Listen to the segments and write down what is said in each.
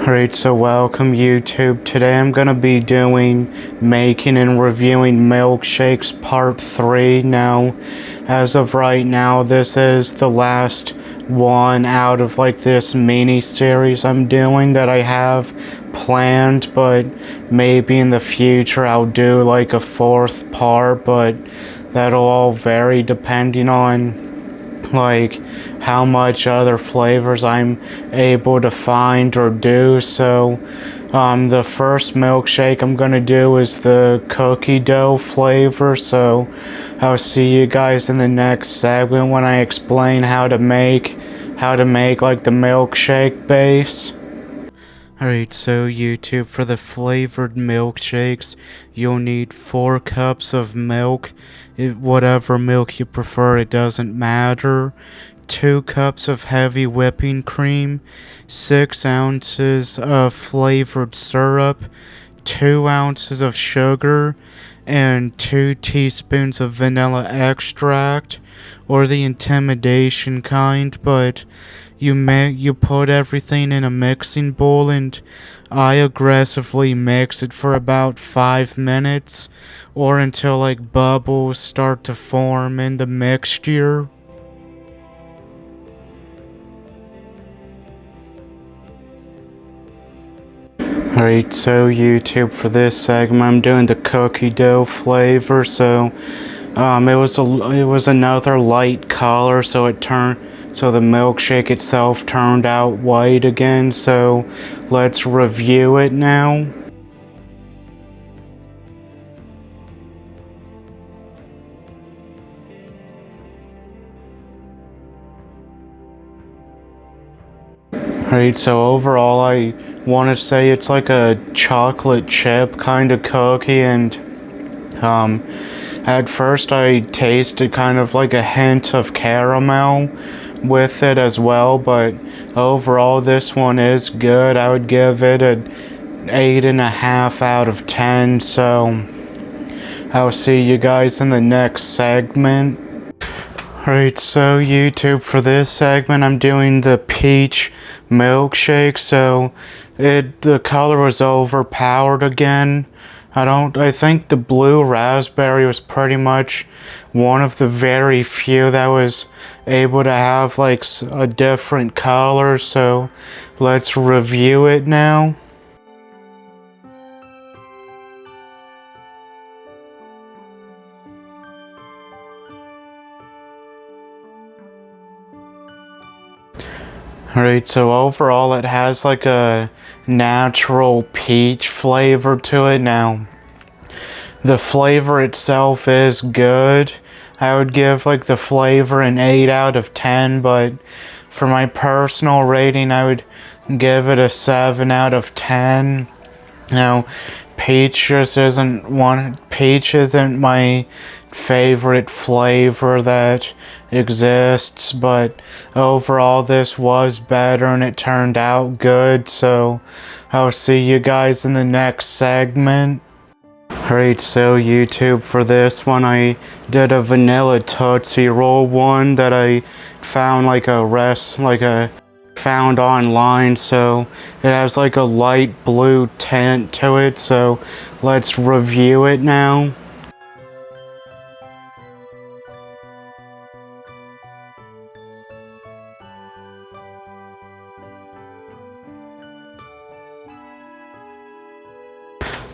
Alright, so welcome YouTube. Today I'm gonna be making and reviewing Milkshakes Part 3. Now, as of right now, this is the last one out of this mini series I'm doing that I have planned, but maybe in the future I'll do a fourth part, but that'll all vary depending on how much other flavors I'm able to find or do. So the first milkshake I'm gonna do is the cookie dough flavor, so I'll see you guys in the next segment when I explain how to make the milkshake base. Alright, so YouTube, for the flavored milkshakes, you'll need 4 cups of milk. Whatever milk you prefer, it doesn't matter. 2 cups of heavy whipping cream, 6 ounces of flavored syrup, 2 ounces of sugar, and 2 teaspoons of vanilla extract, or the intimidation kind, but you put everything in a mixing bowl, and I aggressively mix it for about 5 minutes or until bubbles start to form in the mixture. Alright, so YouTube, for this segment I'm doing the cookie dough flavor. So it was another light color, so the milkshake itself turned out white again. So let's review it now. Alright, so overall I want to say it's like a chocolate chip kind of cookie, and at first I tasted kind of like a hint of caramel with it as well, but overall this one is good. I would give it an 8.5 out of 10, so I'll see you guys in the next segment. Alright, so YouTube, for this segment I'm doing the peach milkshake. So the color was overpowered again. I think the blue raspberry was pretty much one of the very few that was able to have a different color, so let's review it now. Alright, so overall it has a natural peach flavor to it. Now, the flavor itself is good. I would give the flavor an 8 out of 10, but for my personal rating I would give it a 7 out of 10. Now, peach isn't my favorite flavor that exists, but overall this was better and it turned out good, so I'll see you guys in the next segment. Alright, so YouTube, for this one I did a vanilla tootsie roll one that I found found online, so it has a light blue tint to it, so let's review it now.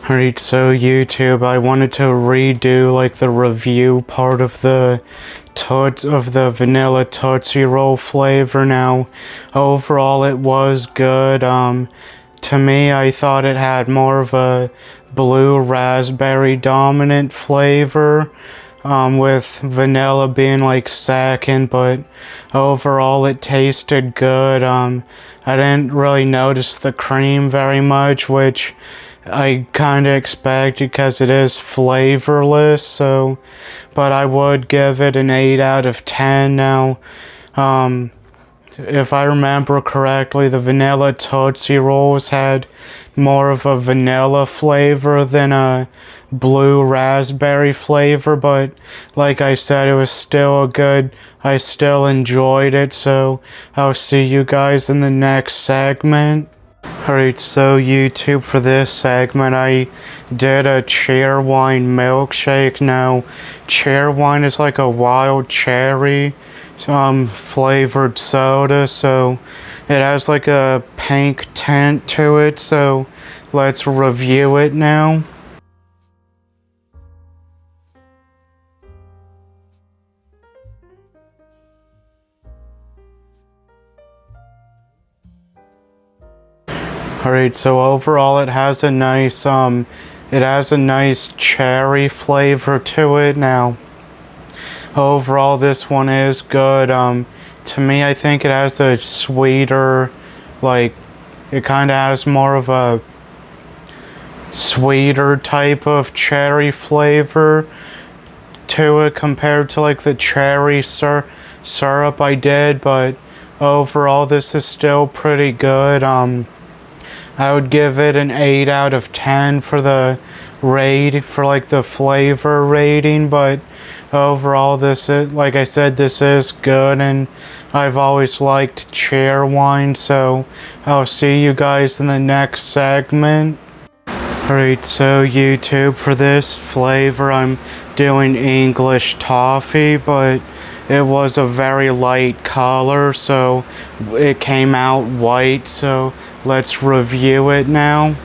Alright, so YouTube, I wanted to redo the review part of the vanilla Tootsie Roll flavor. Now, overall it was good. To me, I thought it had more of a blue raspberry dominant flavor, with vanilla being second, but overall it tasted good. I didn't really notice the cream very much, which I kind of expected because it is flavorless, so, but I would give it an 8 out of 10. Now, if I remember correctly, the vanilla Tootsie Rolls had more of a vanilla flavor than a blue raspberry flavor, but like I said, it was still I still enjoyed it, so I'll see you guys in the next segment. Alright, so YouTube, for this segment I did a Cheerwine milkshake. Now, Cheerwine is like a wild cherry flavored soda, so it has like a pink tint to it, so let's review it now. Alright, so overall it has a nice cherry flavor to it. Now, overall this one is good. To me, I think it has a sweeter, like, it kind of has more of a sweeter type of cherry flavor to it compared to like the cherry syrup I did, but overall this is still pretty good. I would give it an 8 out of 10 for the flavor rating, but overall this is, like I said, this is good, and I've always liked Cheerwine, so I'll see you guys in the next segment. Alright, so YouTube, for this flavor I'm doing English toffee, but it was a very light color, so it came out white, so let's review it now.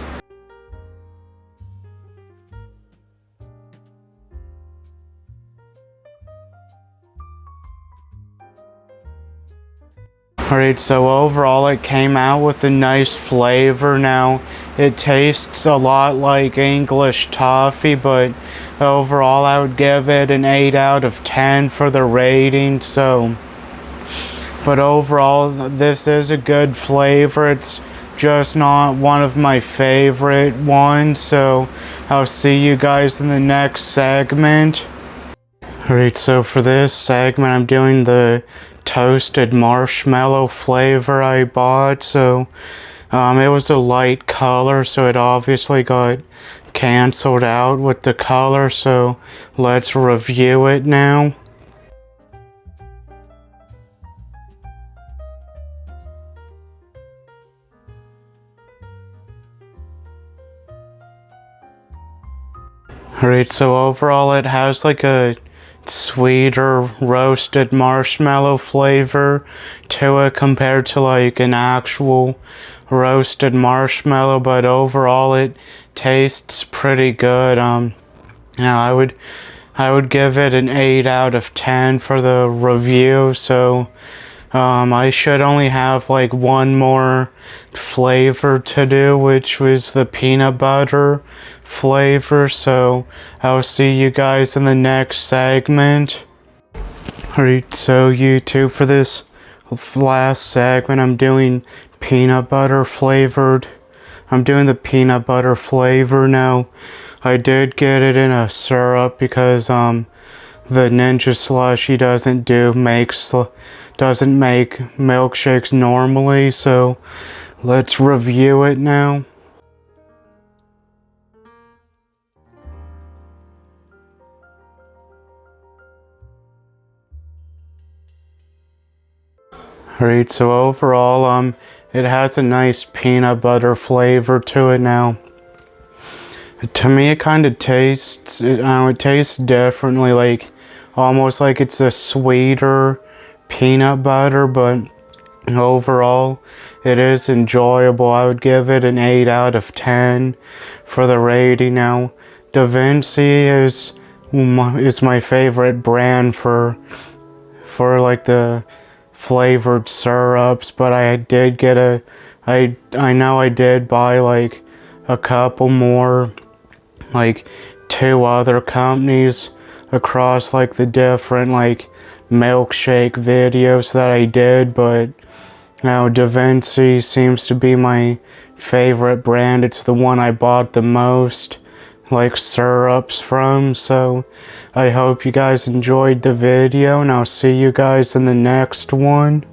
Alright, so overall it came out with a nice flavor. Now, it tastes a lot like English toffee, but overall I would give it an 8 out of 10 for the rating, so. But overall, this is a good flavor. It's just not one of my favorite ones, so I'll see you guys in the next segment. Alright, so for this segment I'm doing the toasted marshmallow flavor I bought. So it was a light color, so it obviously got canceled out with the color, so let's review it now. Alright, so overall it has like a sweeter roasted marshmallow flavor to it compared to like an actual roasted marshmallow, but overall it tastes pretty good. Now I would give it an 8 out of 10 for the review, so I should only have like one more flavor to do, which was the peanut butter flavor, so I'll see you guys in the next segment. Alright, so YouTube, for this last segment I'm doing peanut butter flavored. I'm doing the peanut butter flavor. Now, I did get it in a syrup because the Ninja Slushie doesn't make milkshakes normally, so let's review it now. Alright, so overall it has a nice peanut butter flavor to it. Now, to me it kind of tastes, it tastes differently, like almost like it's a sweeter peanut butter, but overall it is enjoyable. I would give it an 8 out of 10 for the rating. Now, Da Vinci is my favorite brand for like the flavored syrups, but I did get I know I did buy like a couple more, like 2 other companies across like the different like milkshake videos that I did, but now Da Vinci seems to be my favorite brand. It's the one I bought the most like syrups from, so I hope you guys enjoyed the video, and I'll see you guys in the next one.